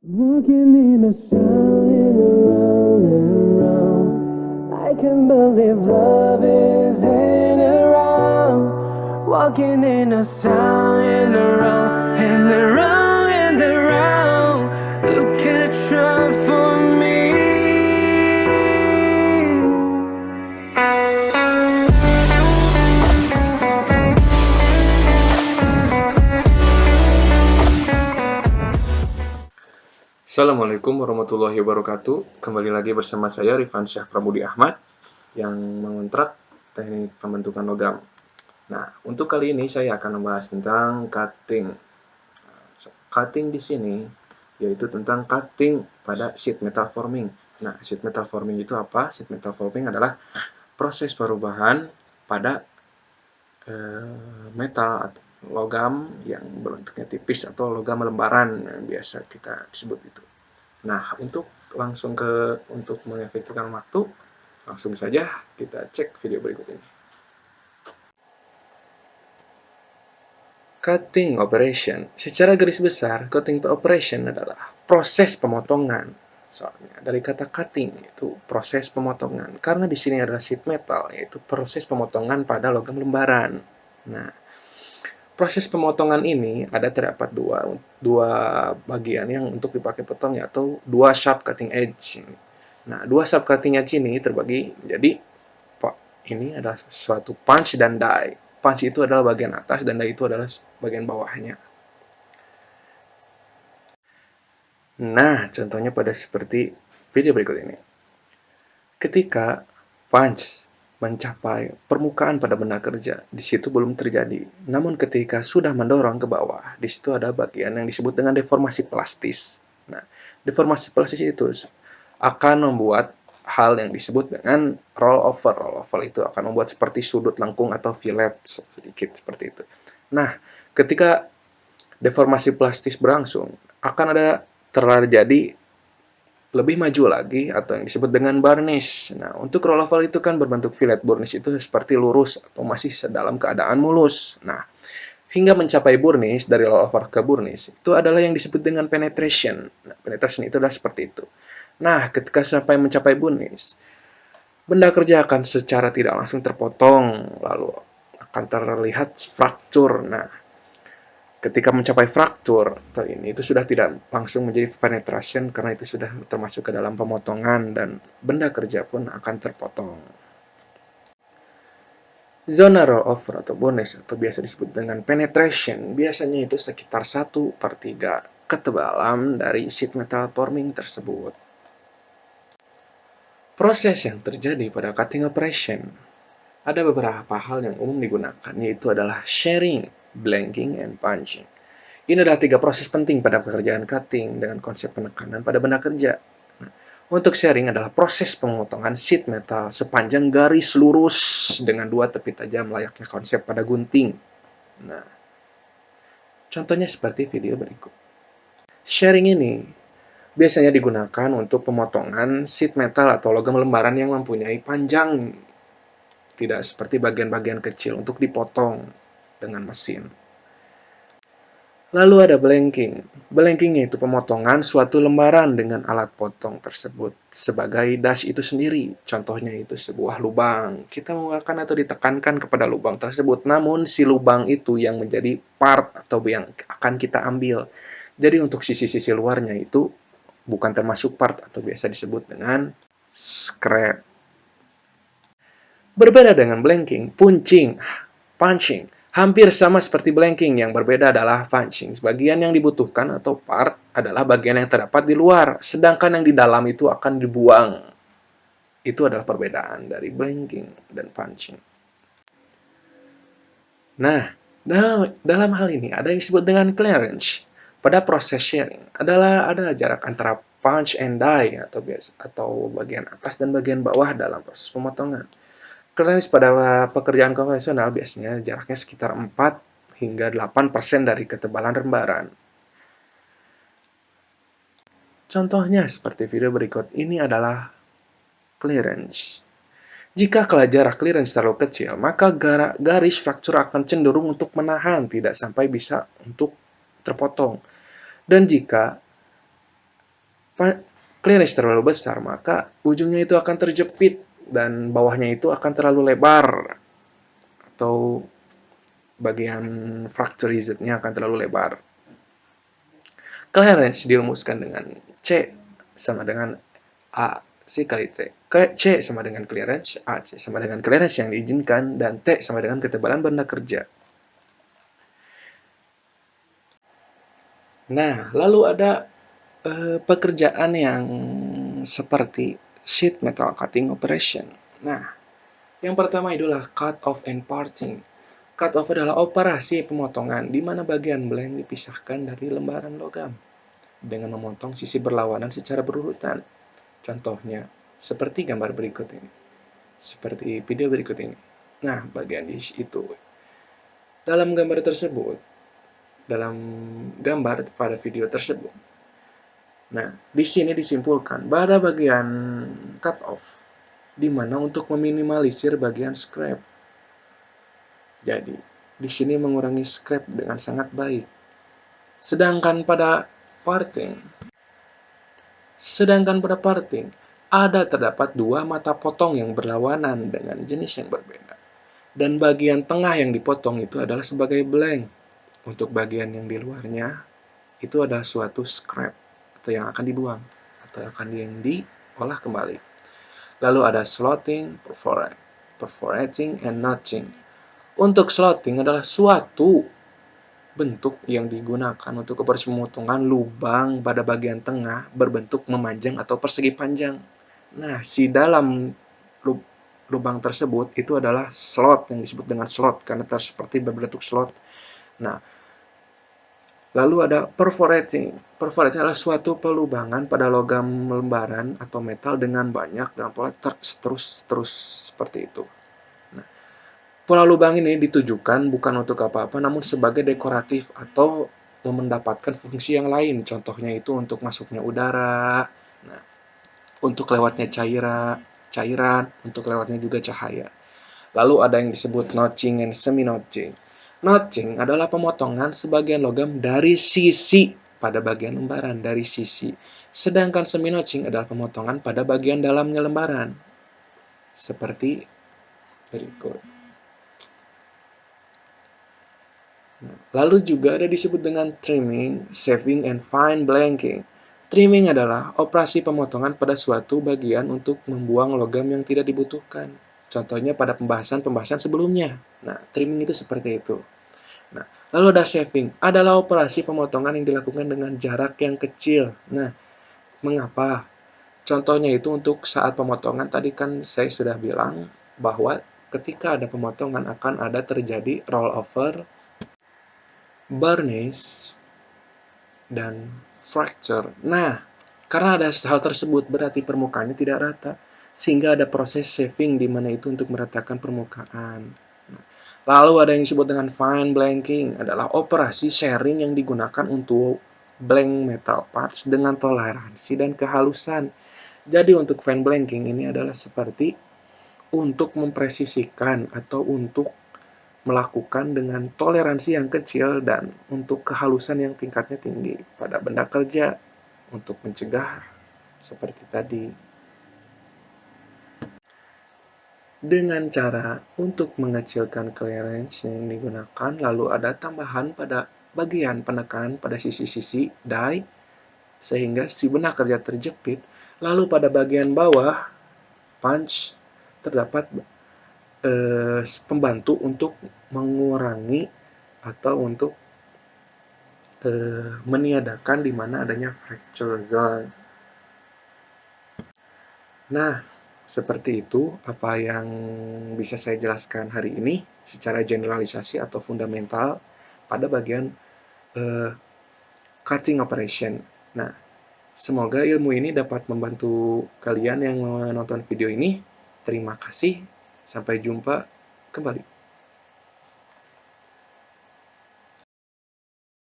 Walking in a sun round and round. I can't believe love isn't around. Walking in a sun and around and around and around. Look at try for me. Assalamualaikum warahmatullahi wabarakatuh. Kembali lagi bersama saya Rifan Syah Pramudi Ahmad yang mengontrak teknik pembentukan logam. Nah, untuk kali ini saya akan membahas tentang cutting. Cutting di sini yaitu tentang cutting pada sheet metal forming. Nah, sheet metal forming itu apa? Sheet metal forming adalah proses perubahan pada metal atau logam yang bentuknya tipis atau logam lembaran yang biasa kita sebut itu. Nah, untuk mengefektifkan waktu, langsung saja kita cek video berikut ini. Cutting operation. Secara garis besar, cutting operation adalah proses pemotongan. Soalnya dari kata cutting itu proses pemotongan. Karena di sini adalah sheet metal, yaitu proses pemotongan pada logam lembaran. Nah, proses pemotongan ini terdapat dua bagian yang untuk dipakai potong, yaitu dua sharp cutting edge. Nah, dua sharp cutting edge ini terbagi menjadi ini adalah suatu punch dan die. Punch itu adalah bagian atas dan die itu adalah bagian bawahnya. Nah, contohnya pada seperti video berikut ini. Ketika punch mencapai permukaan pada benda kerja, di situ belum terjadi. Namun ketika sudah mendorong ke bawah, di situ ada bagian yang disebut dengan deformasi plastis. Nah, deformasi plastis itu akan membuat hal yang disebut dengan roll over. Roll over itu akan membuat seperti sudut lengkung atau fillet sedikit seperti itu. Nah, ketika deformasi plastis berlangsung, akan ada terjadi lebih maju lagi atau yang disebut dengan burnish. Nah, untuk roll over itu kan berbentuk fillet. Burnish itu seperti lurus atau masih dalam keadaan mulus. Nah, hingga mencapai burnish, dari roll over ke burnish, itu adalah yang disebut dengan penetration. Nah, penetration itu adalah seperti itu. Nah, ketika sampai mencapai burnish, benda kerja akan secara tidak langsung terpotong, lalu akan terlihat fracture. Nah, ketika mencapai fraktur atau ini itu sudah tidak langsung menjadi penetration karena itu sudah termasuk ke dalam pemotongan dan benda kerja pun akan terpotong. Zona roll over atau burnish atau biasa disebut dengan penetration biasanya itu sekitar 1/3 ketebalan dari sheet metal forming tersebut. Proses yang terjadi pada cutting operation ada beberapa hal yang umum digunakan, yaitu adalah shearing, blanking, and punching. Ini adalah 3 proses penting pada pekerjaan cutting dengan konsep penekanan pada benda kerja. Nah, untuk shearing adalah proses pemotongan sheet metal sepanjang garis lurus dengan 2 tepi tajam layaknya konsep pada gunting. Nah, contohnya seperti video berikut. Shearing ini biasanya digunakan untuk pemotongan sheet metal atau logam lembaran yang mempunyai panjang, tidak seperti bagian-bagian kecil untuk dipotong dengan mesin. Lalu ada blanking. Blanking yaitu pemotongan suatu lembaran dengan alat potong tersebut sebagai dash itu sendiri. Contohnya itu sebuah lubang. Kita menggunakan atau ditekankan kepada lubang tersebut, namun si lubang itu yang menjadi part atau yang akan kita ambil. Jadi untuk sisi-sisi luarnya itu bukan termasuk part atau biasa disebut dengan scrap. Berbeda dengan blanking, punching, hampir sama seperti blanking, yang berbeda adalah punching. Bagian yang dibutuhkan atau part adalah bagian yang terdapat di luar, sedangkan yang di dalam itu akan dibuang. Itu adalah perbedaan dari blanking dan punching. Nah, dalam hal ini ada yang disebut dengan clearance. Pada proses shearing ada jarak antara punch and die atau bagian atas dan bagian bawah dalam proses pemotongan. Clearance pada pekerjaan konvensional biasanya jaraknya sekitar 4 hingga 8% dari ketebalan lembaran. Contohnya seperti video berikut, ini adalah clearance. Jika jarak clearance terlalu kecil, maka garis fraktur akan cenderung untuk menahan, tidak sampai bisa untuk terpotong. Dan jika clearance terlalu besar, maka ujungnya itu akan terjepit dan bawahnya itu akan terlalu lebar, atau bagian fracture resistnya akan terlalu lebar. Clearance dirumuskan dengan C sama dengan A C kali T. C sama dengan clearance, AC sama dengan clearance yang diizinkan, dan T sama dengan ketebalan benda kerja. Nah, lalu ada pekerjaan yang seperti sheet metal cutting operation. Nah, yang pertama adalah cut off and parting. Cut off adalah operasi pemotongan di mana bagian blank dipisahkan dari lembaran logam dengan memotong sisi berlawanan secara berurutan. Contohnya, seperti gambar berikut ini. Seperti video berikut ini. Nah, bagian di itu. Dalam gambar tersebut, dalam gambar pada video tersebut. Nah, di sini disimpulkan pada bagian cut off, di mana untuk meminimalisir bagian scrap. Jadi, di sini mengurangi scrap dengan sangat baik. Sedangkan pada parting, terdapat dua mata potong yang berlawanan dengan jenis yang berbeda. Dan bagian tengah yang dipotong itu adalah sebagai blank. Untuk bagian yang di luarnya, itu adalah suatu scrap, atau yang akan dibuang, atau akan yang diolah kembali. Lalu ada slotting, perforating, and notching. Untuk slotting adalah suatu bentuk yang digunakan untuk pemotongan lubang pada bagian tengah berbentuk memanjang atau persegi panjang. Nah, si dalam lubang tersebut itu adalah slot, yang disebut dengan slot karena seperti berbentuk slot. Nah, lalu ada perforating. Perforating adalah suatu pelubangan pada logam lembaran atau metal dengan banyak dan pola terus seperti itu. Nah, pola lubang ini ditujukan bukan untuk apa-apa, namun sebagai dekoratif atau mendapatkan fungsi yang lain. Contohnya itu untuk masuknya udara, nah, untuk lewatnya cairan, untuk lewatnya juga cahaya. Lalu ada yang disebut notching and semi-notching. Notching adalah pemotongan sebagian logam dari sisi pada bagian lembaran, dari sisi. Sedangkan semi-notching adalah pemotongan pada bagian dalamnya lembaran. Seperti berikut. Lalu juga ada disebut dengan trimming, shaving, and fine blanking. Trimming adalah operasi pemotongan pada suatu bagian untuk membuang logam yang tidak dibutuhkan. Contohnya pada pembahasan sebelumnya. Nah, trimming itu seperti itu. Nah, lalu ada shaving, adalah operasi pemotongan yang dilakukan dengan jarak yang kecil. Nah, mengapa? Contohnya itu untuk saat pemotongan, tadi kan saya sudah bilang bahwa ketika ada pemotongan akan ada terjadi rollover, burnish, dan fracture. Nah, karena ada hal tersebut berarti permukaannya tidak rata, sehingga ada proses shaving di mana itu untuk meratakan permukaan. Lalu ada yang disebut dengan fine blanking, adalah operasi sharing yang digunakan untuk blank metal parts dengan toleransi dan kehalusan. Jadi untuk fine blanking ini adalah seperti untuk mempresisikan atau untuk melakukan dengan toleransi yang kecil dan untuk kehalusan yang tingkatnya tinggi pada benda kerja untuk mencegah seperti tadi. Dengan cara untuk mengecilkan clearance yang digunakan, lalu ada tambahan pada bagian penekanan pada sisi-sisi die, sehingga si benang kerja terjepit, lalu pada bagian bawah punch terdapat pembantu untuk mengurangi atau untuk meniadakan di mana adanya fracture zone. Nah, seperti itu apa yang bisa saya jelaskan hari ini secara generalisasi atau fundamental pada bagian cutting operation. Nah, semoga ilmu ini dapat membantu kalian yang menonton video ini. Terima kasih. Sampai jumpa kembali.